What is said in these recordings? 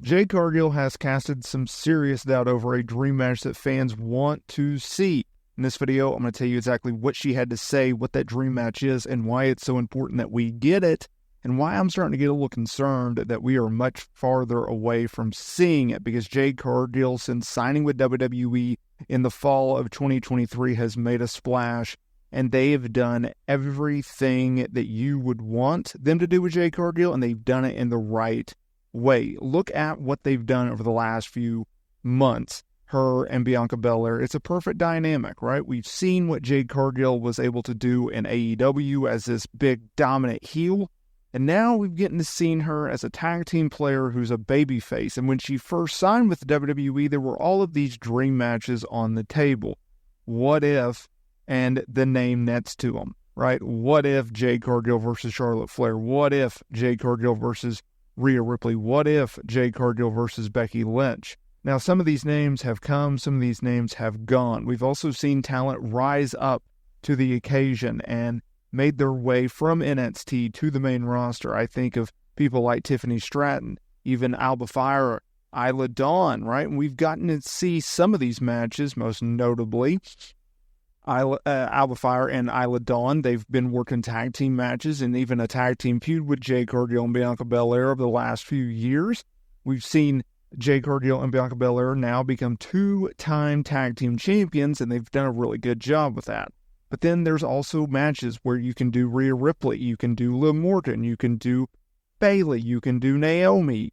Jade Cargill has casted some serious doubt over a dream match that fans want to see. In this video, I'm going to tell you exactly what she had to say, what that dream match is, and why it's so important that we get it, and why I'm starting to get a little concerned that we are much farther away from seeing it, because Jade Cargill, since signing with WWE in the fall of 2023, has made a splash, and they have done everything that you would want them to do with Jade Cargill, and they've done it in the right way. Look at what they've done over the last few months, her and Bianca Belair. It's a perfect dynamic, right? We've seen what Jade Cargill was able to do in AEW as this big dominant heel, and now we've getting to see her as a tag team player who's a babyface. And when she first signed with the WWE, there were all of these dream matches on the table. What if, and the name next to them, right? What if Jade Cargill versus Charlotte Flair? What if Jade Cargill versus Rhea Ripley? What if Jade Cargill versus Becky Lynch? Now, some of these names have come, some of these names have gone. We've also seen talent rise up to the occasion and made their way from NXT to the main roster. I think of people like Tiffany Stratton, even Alba Fyre, Isla Dawn, right? And we've gotten to see some of these matches, most notably Alba Fyre and Isla Dawn. They've been working tag team matches and even a tag team feud with Jade Cargill and Bianca Belair over the last few years. We've seen Jade Cargill and Bianca Belair now become two-time tag team champions, and they've done a really good job with that. But then there's also matches where you can do Rhea Ripley, you can do Liv Morgan, you can do Bayley, you can do Naomi,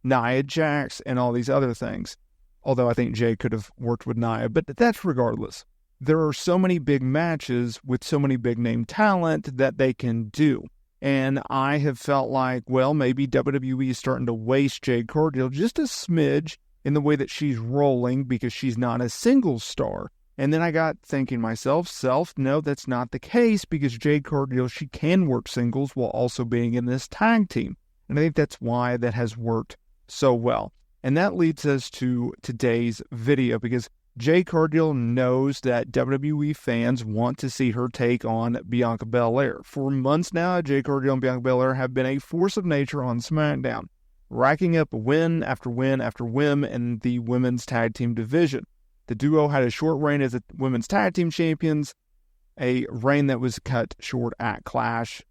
Nia Jax, and all these other things. Although I think Jay could have worked with Nia, but that's regardless. There are so many big matches with so many big name talent that they can do. And I have felt like, well, maybe WWE is starting to waste Jade Cargill just a smidge in the way that she's rolling because she's not a single star. And then I got thinking myself, no, that's not the case, because Jade Cargill, she can work singles while also being in this tag team. And I think that's why that has worked so well. And that leads us to today's video, because Jade Cargill knows that WWE fans want to see her take on Bianca Belair. For months now, Jade Cargill and Bianca Belair have been a force of nature on SmackDown, racking up win after win after win in the women's tag team division. The duo had a short reign as the women's tag team champions, a reign that was cut short at Clash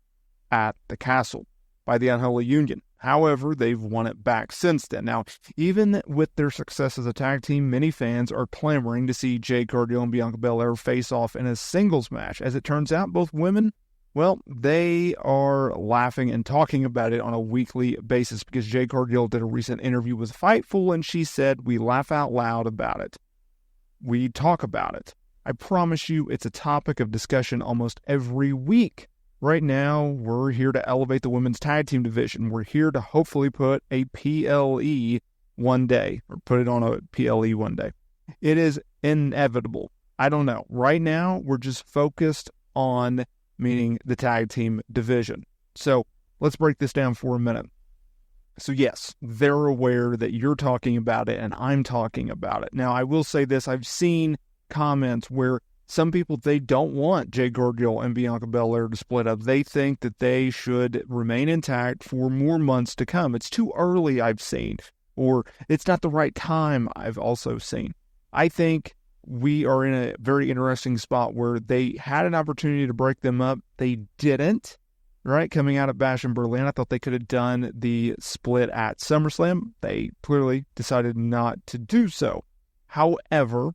at the Castle by the Unholy Union. However, they've won it back since then. Now, even with their success as a tag team, many fans are clamoring to see Jade Cargill and Bianca Belair face off in a singles match. As it turns out, both women, well, they are laughing and talking about it on a weekly basis, because Jade Cargill did a recent interview with Fightful, and she said, "We laugh out loud about it. We talk about it. I promise you, it's a topic of discussion almost every week. Right now, we're here to elevate the women's tag team division. We're here to hopefully put a PLE one day, or put it on a PLE one day. It is inevitable. I don't know. Right now, we're just focused on meaning the tag team division." So let's break this down for a minute. So yes, they're aware that you're talking about it and I'm talking about it. Now, I will say this. I've seen comments where some people, they don't want Jade Cargill and Bianca Belair to split up. They think that they should remain intact for more months to come. It's too early, I've seen, or it's not the right time, I've also seen. I think we are in a very interesting spot where they had an opportunity to break them up. They didn't, right? Coming out of Bash in Berlin, I thought they could have done the split at SummerSlam. They clearly decided not to do so. However,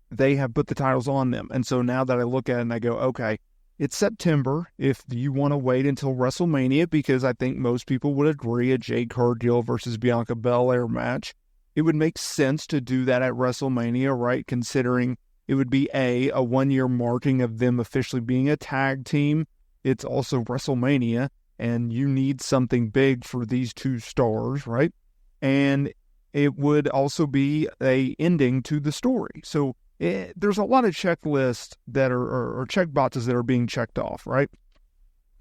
they have put the titles on them. And so now that I look at it and I go, okay, it's September. If you want to wait until WrestleMania, because I think most people would agree a Jade Cargill versus Bianca Belair match, it would make sense to do that at WrestleMania, right? Considering it would be a 1 year marking of them officially being a tag team. It's also WrestleMania, and you need something big for these two stars, right? And it would also be a ending to the story. So there's a lot of checklists that are, or check boxes that are being checked off, right?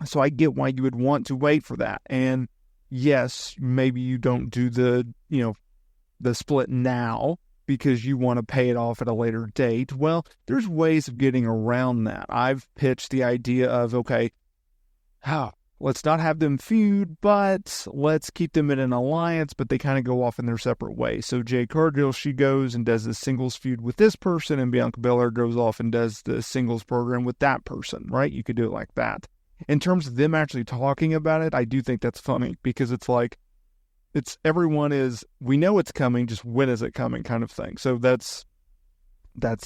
So I get why you would want to wait for that. And yes, maybe you don't do the split now because you want to pay it off at a later date. Well, there's ways of getting around that. I've pitched the idea of, okay, let's not have them feud, but let's keep them in an alliance, but they kind of go off in their separate ways. So Jade Cargill, she goes and does the singles feud with this person, and Bianca Belair goes off and does the singles program with that person, right? You could do it like that. In terms of them actually talking about it, I do think that's funny, because it's like, we know it's coming, just when is it coming kind of thing. So that's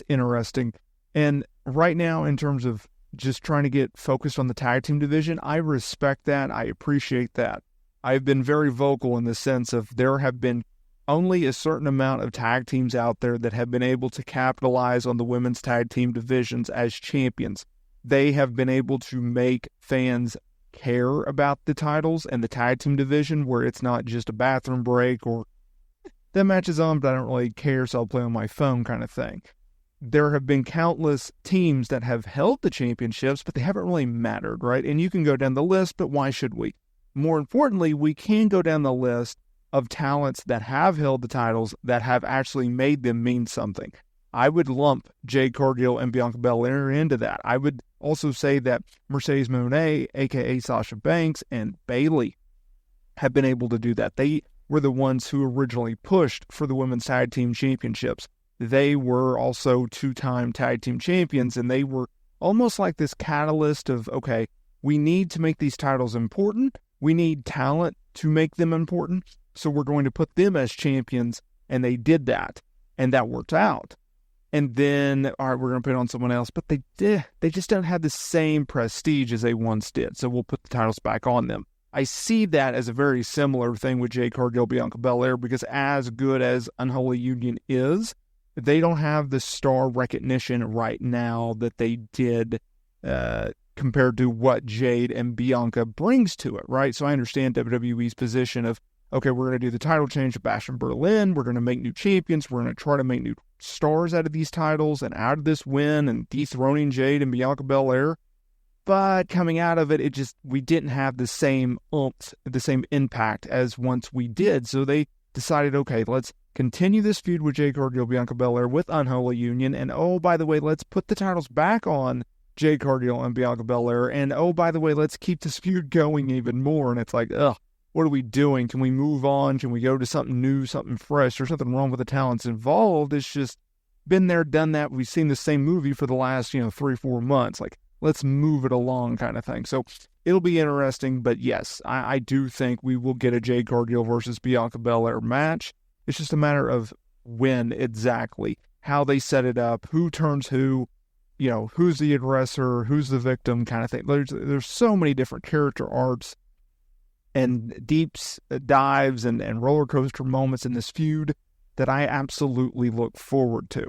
interesting. And right now, in terms of just trying to get focused on the tag team division, I respect that. I appreciate that. I've been very vocal in the sense of there have been only a certain amount of tag teams out there that have been able to capitalize on the women's tag team divisions as champions. They have been able to make fans care about the titles and the tag team division, where it's not just a bathroom break or that match is on, but I don't really care, so I'll play on my phone kind of thing. There have been countless teams that have held the championships, but they haven't really mattered, right? And you can go down the list, but why should we? More importantly, we can go down the list of talents that have held the titles that have actually made them mean something. I would lump Jade Cargill and Bianca Belair into that. I would also say that Mercedes Moné, a.k.a. Sasha Banks, and Bayley have been able to do that. They were the ones who originally pushed for the women's tag team championships. They were also two-time tag team champions, and they were almost like this catalyst of, okay, we need to make these titles important. We need talent to make them important, so we're going to put them as champions, and they did that, and that worked out. And then, all right, we're going to put it on someone else, but they just don't have the same prestige as they once did, so we'll put the titles back on them. I see that as a very similar thing with Jade Cargill, Bianca Belair, because as good as Unholy Union is, they don't have the star recognition right now that they did compared to what Jade and Bianca brings to it, right? So I understand WWE's position of, okay, we're going to do the title change of Bash in Berlin. We're going to make new champions. We're going to try to make new stars out of these titles and out of this win and dethroning Jade and Bianca Belair. But coming out of it, we didn't have the same oomph, the same impact as once we did. So they decided, okay, let's continue this feud with Jade Cargill, Bianca Belair with Unholy Union. And oh, by the way, let's put the titles back on Jade Cargill and Bianca Belair. And oh, by the way, let's keep this feud going even more. And it's like, ugh, what are we doing? Can we move on? Can we go to something new, something fresh? There's nothing wrong with the talents involved. It's just been there, done that. We've seen the same movie for the last, 3-4 months. Like, let's move it along kind of thing. So it'll be interesting. But yes, I do think we will get a Jade Cargill versus Bianca Belair match. It's just a matter of when exactly, how they set it up, who turns who, who's the aggressor, who's the victim kind of thing. There's so many different character arcs and deep dives and roller coaster moments in this feud that I absolutely look forward to.